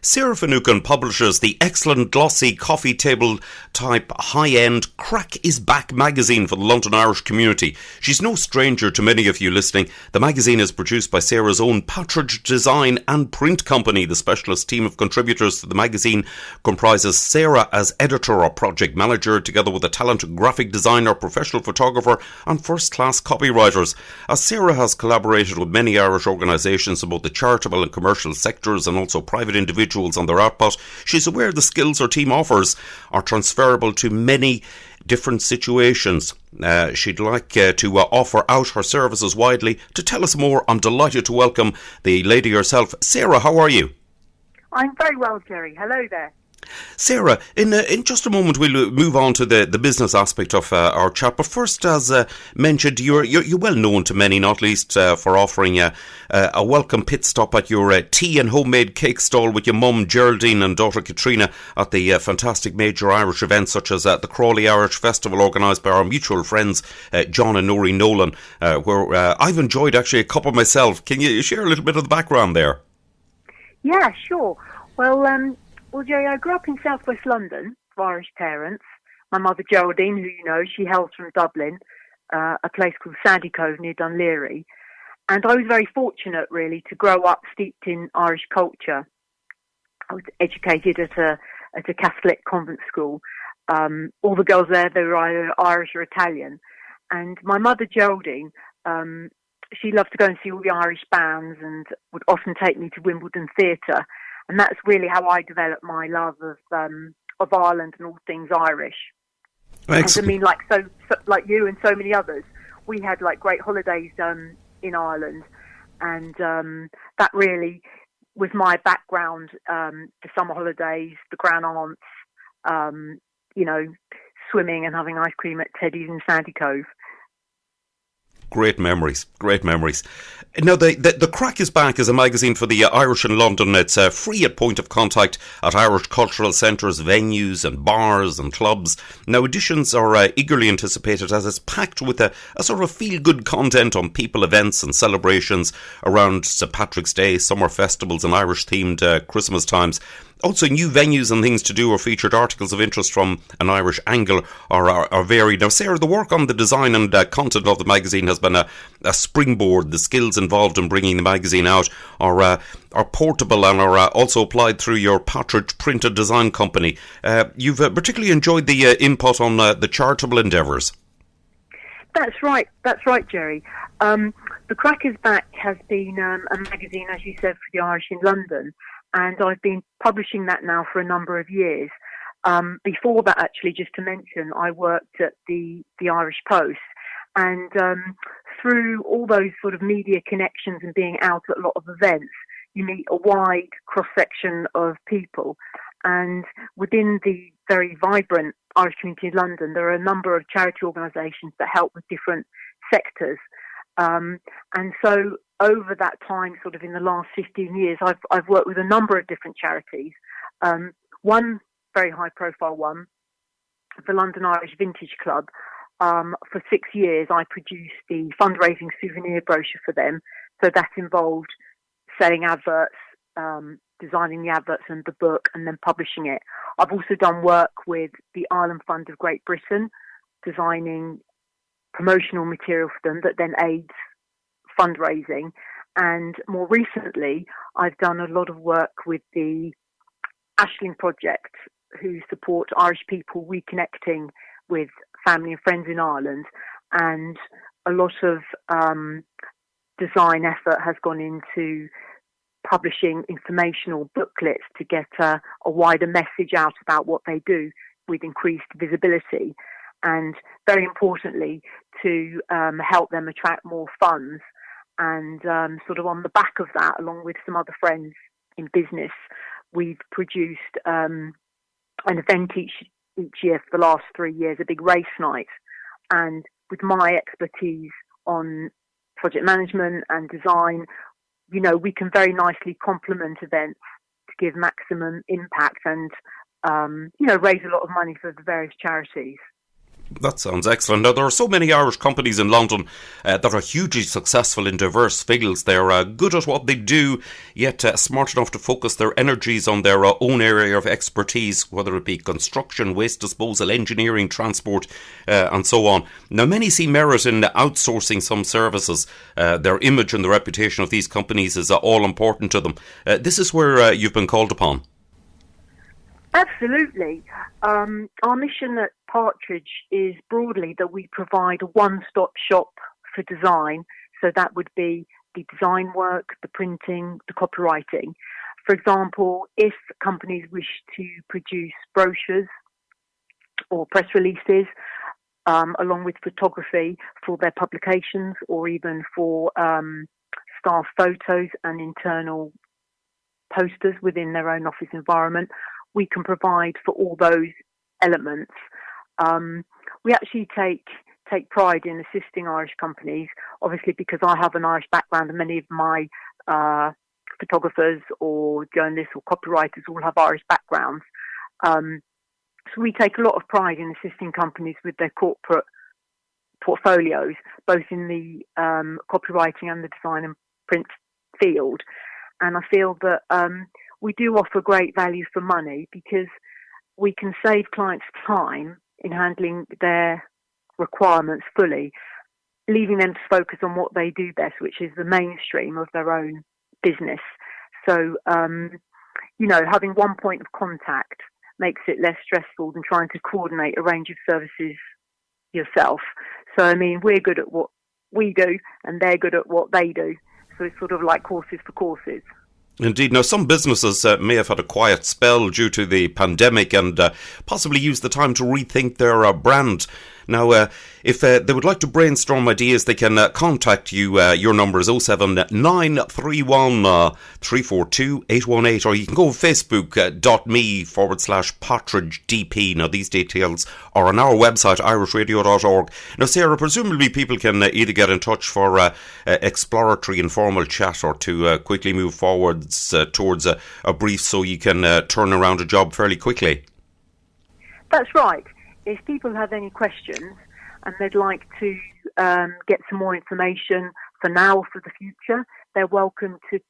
Sarah Finucane publishes the excellent glossy coffee table type high-end Craic is Back magazine for the London Irish community. She's no stranger to many of you listening. The magazine is produced by Sarah's own Partridge Design and Print company. The specialist team of contributors to the magazine comprises Sarah as editor or project manager, together with a talented graphic designer, professional photographer and first-class copywriters. As Sarah has collaborated with many Irish organisations in both the charitable and commercial sectors and also private individuals on their output, she's aware the skills her team offers are transferable to many different situations. She'd like to offer out her services widely. To tell us more, I'm delighted to welcome the lady herself. Sarah, how are you? I'm very well, Gerry. Hello there. Sarah, in just a moment we'll move on to the business aspect of our chat. But first, as mentioned, you're well known to many, not least for offering a welcome pit stop at your tea and homemade cake stall with your mum Geraldine and daughter Katrina at the fantastic major Irish events such as the Crawley Irish Festival, organised by our mutual friends John and Nori Nolan, where I've enjoyed actually a couple myself. Can you share a little bit of the background there? Yeah, sure. Well, Gerry, I grew up in southwest London with Irish parents. My mother Geraldine, who you know, she hails from Dublin, a place called Sandy Cove near Dunleary. And I was very fortunate, really, to grow up steeped in Irish culture. I was educated at a Catholic convent school. All the girls there, they were either Irish or Italian. And my mother Geraldine, she loved to go and see all the Irish bands and would often take me to Wimbledon Theatre. And that's really how I developed my love of Ireland and all things Irish. Excellent. And I mean, like you and so many others, we had like great holidays in Ireland, and that really was my background. The summer holidays, the grand aunts, swimming and having ice cream at Teddy's in Sandy Cove. Great memories, great memories. Now, the Craic is Back is a magazine for the Irish in London. It's free at point of contact at Irish cultural centres, venues and bars and clubs. Now, editions are eagerly anticipated as it's packed with a sort of feel-good content on people, events and celebrations around St Patrick's Day, summer festivals and Irish-themed Christmas times. Also, new venues and things to do or featured articles of interest from an Irish angle are varied. Now, Sarah, the work on the design and content of the magazine has been a springboard. The skills involved in bringing the magazine out are portable and are also applied through your Partridge Print and Design company. You've particularly enjoyed the input on the charitable endeavours. That's right, Gerry. The Craic is Back has been a magazine, as you said, for the Irish in London. And I've been publishing that now for a number of years. Before that, actually, just to mention, I worked at the Irish Post. And through all those sort of media connections and being out at a lot of events, you meet a wide cross-section of people. And within the very vibrant Irish community in London, there are a number of charity organisations that help with different sectors. And so over that time, sort of in the last 15 years, I've worked with a number of different charities. One very high-profile one, the London Irish Vintage Club. For 6 years, I produced the fundraising souvenir brochure for them. So that involved selling adverts, designing the adverts and the book, and then publishing it. I've also done work with the Ireland Fund of Great Britain, designing promotional material for them that then aids fundraising. And more recently, I've done a lot of work with the Ashling Project, who support Irish people reconnecting with family and friends in Ireland. And a lot of design effort has gone into publishing informational booklets to get a wider message out about what they do with increased visibility. And very importantly, to help them attract more funds. And sort of on the back of that, along with some other friends in business, we've produced an event each year for the last 3 years, a big race night. And with my expertise on project management and design, you know, we can very nicely complement events to give maximum impact and, raise a lot of money for the various charities. That sounds excellent. Now, there are so many Irish companies in London that are hugely successful in diverse fields. They're good at what they do, yet smart enough to focus their energies on their own area of expertise, whether it be construction, waste disposal, engineering, transport, and so on. Now, many see merit in outsourcing some services. Their image and the reputation of these companies is all important to them. This is where you've been called upon. Absolutely. Our mission at Partridge is broadly that we provide a one-stop shop for design. So that would be the design work, the printing, the copywriting. For example, if companies wish to produce brochures or press releases, along with photography for their publications, or even for staff photos and internal posters within their own office environment, we can provide for all those elements. We actually take pride in assisting Irish companies, obviously because I have an Irish background and many of my photographers or journalists or copywriters all have Irish backgrounds. So we take a lot of pride in assisting companies with their corporate portfolios, both in the copywriting and the design and print field. And I feel that we do offer great value for money because we can save clients time in handling their requirements fully, leaving them to focus on what they do best, which is the mainstream of their own business. So, having one point of contact makes it less stressful than trying to coordinate a range of services yourself. So, I mean, we're good at what we do and they're good at what they do. So it's sort of like horses for courses. Indeed. Now, some businesses may have had a quiet spell due to the pandemic and possibly used the time to rethink their brand. Now, if they would like to brainstorm ideas, they can contact you. Your number is 07931 342 818, or you can go to facebook.me/PartridgeDP. Now, these details are on our website, irishradio.org. Now, Sarah, presumably people can either get in touch for exploratory informal chat or to quickly move forwards towards a brief so you can turn around a job fairly quickly. That's right. If people have any questions and they'd like to get some more information for now or for the future, they're welcome to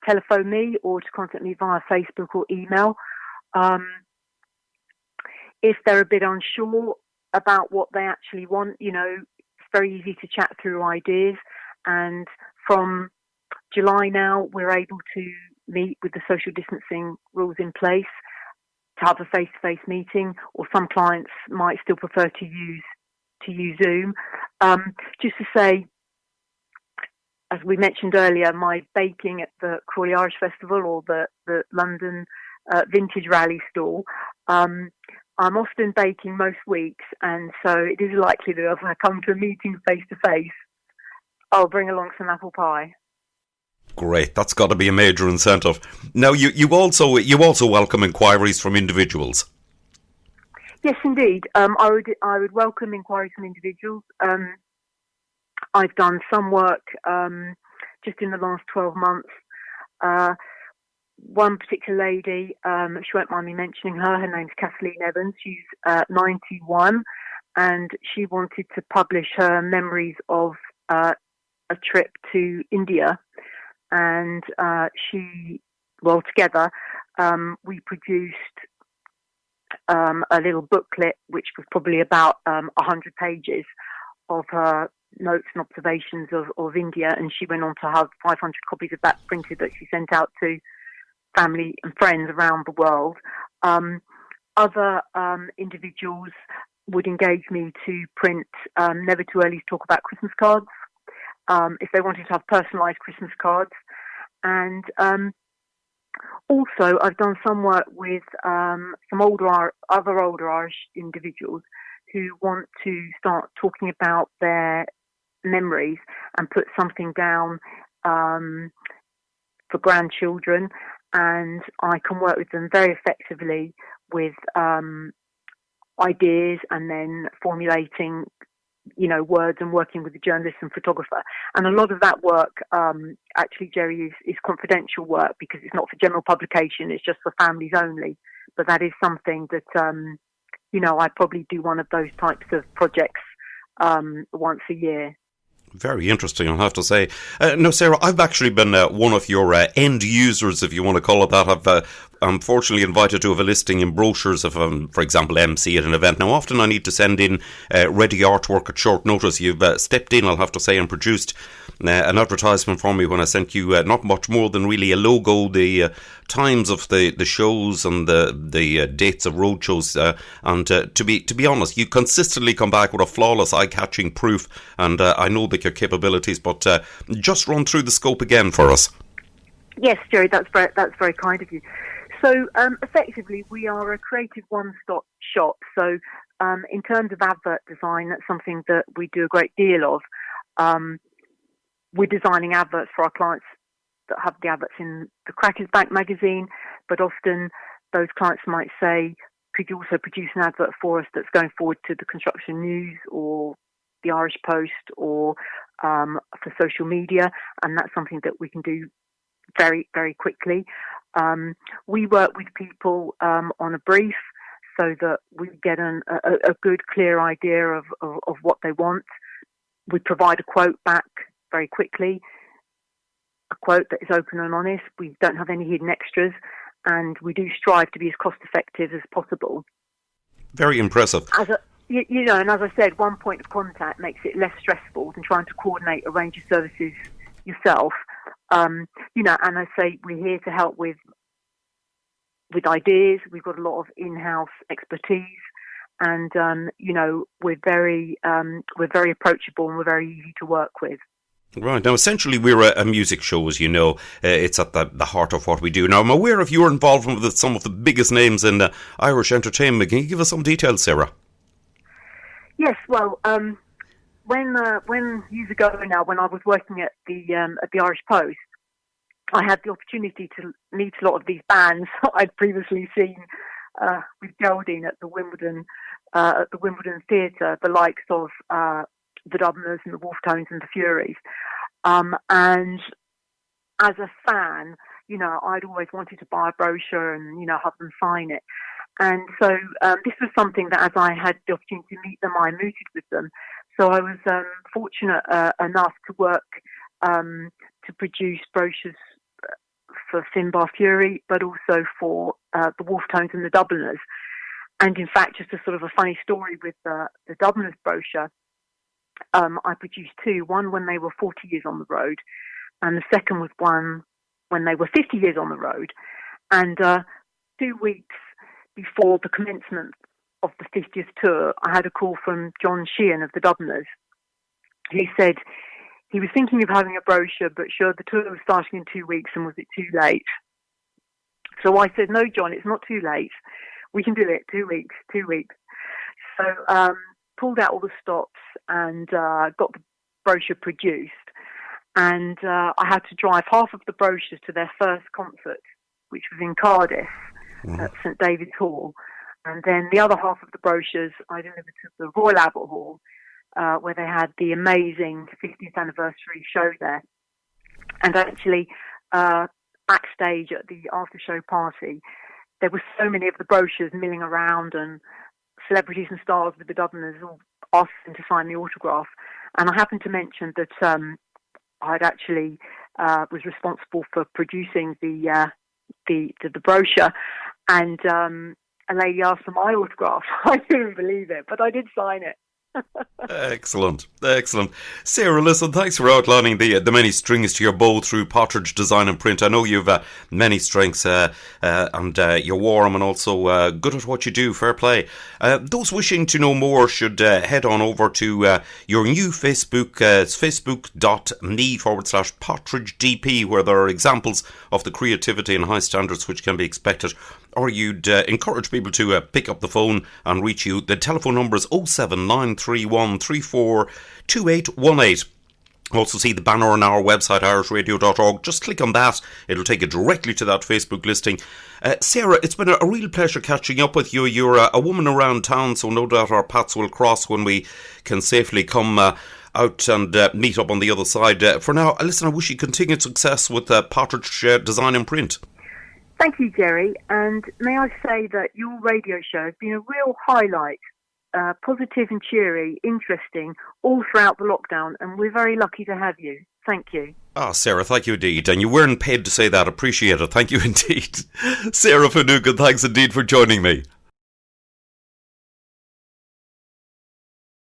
telephone me or to contact me via Facebook or email. If they're a bit unsure about what they actually want, it's very easy to chat through ideas. And from July now, we're able to meet with the social distancing rules in place, to have a face-to-face meeting, or some clients might still prefer to use Zoom. Just to say, as we mentioned earlier, my baking at the Crawley Irish Festival or the London Vintage Rally stall, I'm often baking most weeks, and so it is likely that if I come to a meeting face-to-face, I'll bring along some apple pie. Great, that's got to be a major incentive. Now, you also welcome inquiries from individuals. Yes, indeed. I would welcome inquiries from individuals. I've done some work just in the last 12 months. One particular lady, she won't mind me mentioning her. Her name's Kathleen Evans. She's 91, and she wanted to publish her memories of a trip to India. And together, we produced a little booklet, which was probably about 100 pages of her notes and observations of India. And she went on to have 500 copies of that printed that she sent out to family and friends around the world. Other individuals would engage me to print Never Too Early to Talk About Christmas cards, if they wanted to have personalised Christmas cards. And also, I've done some work with some other older Irish individuals who want to start talking about their memories and put something down for grandchildren. And I can work with them very effectively with ideas and then formulating words and working with the journalist and photographer. And a lot of that work, actually, Gerry, is confidential work because it's not for general publication. It's just for families only. But that is something that, I probably do one of those types of projects once a year. Very interesting, I'll have to say. Now, Sarah, I've actually been one of your end users, if you want to call it that. I've unfortunately invited to have a listing in brochures if, for example, MC at an event. Now, often I need to send in ready artwork at short notice. You've stepped in, I'll have to say, and produced an advertisement for me when I sent you not much more than really a logo, the times of the shows and the dates of road shows. And to be honest, you consistently come back with a flawless, eye-catching proof, and I know that your capabilities, but just run through the scope again for us. Yes, Gerry, that's very kind of you. So effectively, we are a creative one-stop shop. So in terms of advert design, that's something that we do a great deal of. We're designing adverts for our clients that have the adverts in the Craic magazine, but often those clients might say, could you also produce an advert for us that's going forward to the Construction News or the Irish Post or for social media? And that's something that we can do very, very quickly. We work with people on a brief so that we get a good, clear idea of what they want. We provide a quote back very quickly, a quote that is open and honest. We don't have any hidden extras, and we do strive to be as cost effective as possible. Very impressive. And as I said, one point of contact makes it less stressful than trying to coordinate a range of services yourself. And I say we're here to help with ideas. We've got a lot of in-house expertise, and we're very approachable and we're very easy to work with. Right. Now, essentially, we're a music show, as you know. It's at the heart of what we do. Now, I'm aware of your involvement with some of the biggest names in Irish entertainment. Can you give us some details, Sarah? Yes. Well, when years ago now, when I was working at the Irish Post, I had the opportunity to meet a lot of these bands I'd previously seen with Geraldine at the Wimbledon Theatre, the likes of the Dubliners and the Wolf Tones and the Furies. And as a fan, I'd always wanted to buy a brochure and, have them sign it. And so this was something that as I had the opportunity to meet them, I mooted with them. So I was fortunate enough to work to produce brochures for Finbar Fury, but also for the Wolf Tones and the Dubliners. And in fact, just a sort of a funny story with the Dubliners brochure, I produced two, one when they were 40 years on the road, and the second was one when they were 50 years on the road. And 2 weeks before the commencement of the 50th tour, I had a call from John Sheehan of the Dubliners. He said he was thinking of having a brochure, but sure, the tour was starting in 2 weeks, and was it too late? So I said, no, John, it's not too late. We can do it. 2 weeks. So pulled out all the stops and got the brochure produced. And I had to drive half of the brochures to their first concert, which was in Cardiff at St David's Hall. And then the other half of the brochures I delivered to the Royal Albert Hall, where they had the amazing 50th anniversary show there. And actually, backstage at the after-show party, there were so many of the brochures milling around, and celebrities and stars with the Dubliners all asked them to sign the autograph. And I happened to mention that I'd actually was responsible for producing the brochure, and a lady asked for my autograph. I couldn't believe it, but I did sign it. Excellent. Sarah, listen, thanks for outlining the many strings to your bow through Partridge Design and Print. I know you've many strengths and you're warm and also good at what you do. Fair play. Those wishing to know more should head on over to your new Facebook. It's facebook.me/PartridgeDP, where there are examples of the creativity and high standards which can be expected. Or you'd encourage people to pick up the phone and reach you. The telephone number is 07931342818. Also see the banner on our website, irishradio.org. Just click on that. It'll take you directly to that Facebook listing. Sarah, it's been a real pleasure catching up with you. You're a woman around town, so no doubt our paths will cross when we can safely come out and meet up on the other side. For now, listen, I wish you continued success with Partridge Design and Print. Thank you, Gerry. And may I say that your radio show has been a real highlight, positive and cheery, interesting, all throughout the lockdown. And we're very lucky to have you. Thank you. Ah, Sarah, thank you indeed. And you weren't paid to say that. Appreciate it. Thank you indeed. Sarah Finucane, thanks indeed for joining me.